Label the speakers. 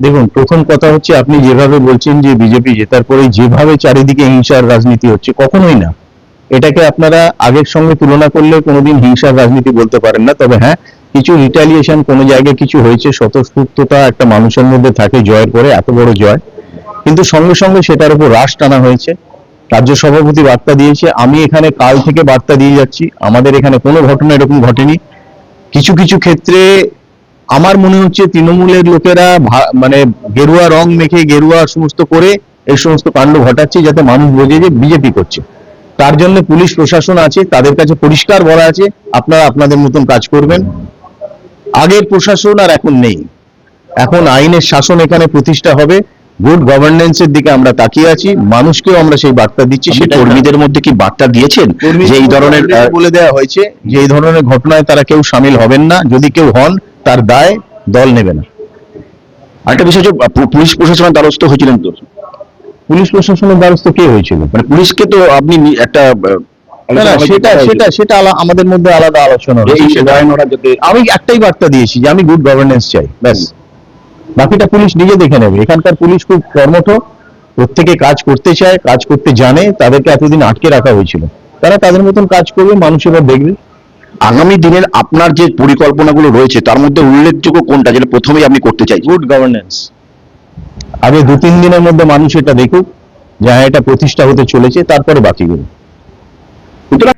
Speaker 1: দেখুন, প্রথম কথা হচ্ছে আপনি যেভাবে বলছেন যে বিজেপি জেতার পরে যেভাবে চারিদিকে হিংসার রাজনীতি হচ্ছে, কখনোই না। এটাকে আপনারা আগের সঙ্গে তুলনা করলে কোনোদিন হিংসার রাজনীতি বলতে পারেন না। তবে হ্যাঁ, কিছু রিটালিয়েশন কোনো জায়গায় কিছু হয়েছে, স্বতঃস্ফূর্ততা একটা মানুষের মধ্যে থাকে জয়ের পরে, এত বড় জয়, কিন্তু সঙ্গে সঙ্গে সেটার উপর রাশ টানা হয়েছে। রাজ্য সভাপতি বার্তা দিয়েছে, আমি এখানে কাল থেকে বার্তা দিয়ে যাচ্ছি, আমাদের এখানে কোনো ঘটনা এরকম ঘটেনি। কিছু কিছু ক্ষেত্রে আমার মনে হচ্ছে তৃণমূলের লোকেরা মানে গেরুয়া রং মেখে গেরুয়া সমস্ত করে এই সমস্ত কাণ্ড ঘটাচ্ছে, যাতে মানুষ বোঝে যে বিজেপি করছে। তার জন্য পুলিশ প্রশাসন আছে, তাদের কাছে পরিষ্কার বলা আছে আপনারা আপনাদের মতন কাজ করবেন। আগের প্রশাসন আর এখন নেই, এখন আইনের শাসন এখানে প্রতিষ্ঠা হবে। গুড গভর্নেন্সের দিকে আমরা তাকিয়ে আছি, মানুষকেও আমরা সেই বার্তা দিচ্ছি। সেটা
Speaker 2: কর্মীদের মধ্যে কি বার্তা দিয়েছেন যে এই ধরনের
Speaker 1: বলে দেওয়া হয়েছে যে এই ধরনের ঘটনায় তারা কেউ সামিল হবেন না, যদি কেউ হন তার দায় দল নেবে না।
Speaker 2: আরেকটা বিষয় যে পুলিশ প্রশাসনের দ্বারস্থ হয়েছিলেন তো,
Speaker 1: পুলিশ প্রশাসনের দ্বারস্থ কে হয়েছিল?
Speaker 2: মানে পুলিশকে তো আপনি একটা
Speaker 1: না না, সেটা আমাদের মধ্যে আলাদা আলোচনা হয়েছে। আমি একটাই বার্তা দিয়েছি যে আমি গুড গভর্নেন্স চাই, ব্যাস। বাকিটা পুলিশ নিজে দেখে নেবে। এখানকার পুলিশ খুব কর্মঠ, প্রত্যেকে কাজ করতে চায়, কাজ করতে জানে। তাদেরকে এতদিন আটকে রাখা হয়েছিল, তারা তাদের মতন কাজ করবে, মানুষ এবার দেখবে।
Speaker 2: আগামী দিনের আপনার যে পরিকল্পনাগুলো রয়েছে তার মধ্যে উল্লেখযোগ্য কোনটা, যেটা প্রথমেই আপনি করতে চাই?
Speaker 1: Good governance. আগে 2-3 দিনের মধ্যে মানুষ এটা দেখুক যে হ্যাঁ, এটা প্রতিষ্ঠা হতে চলেছে, তারপরে বাকিগুলো।
Speaker 2: সুতরাং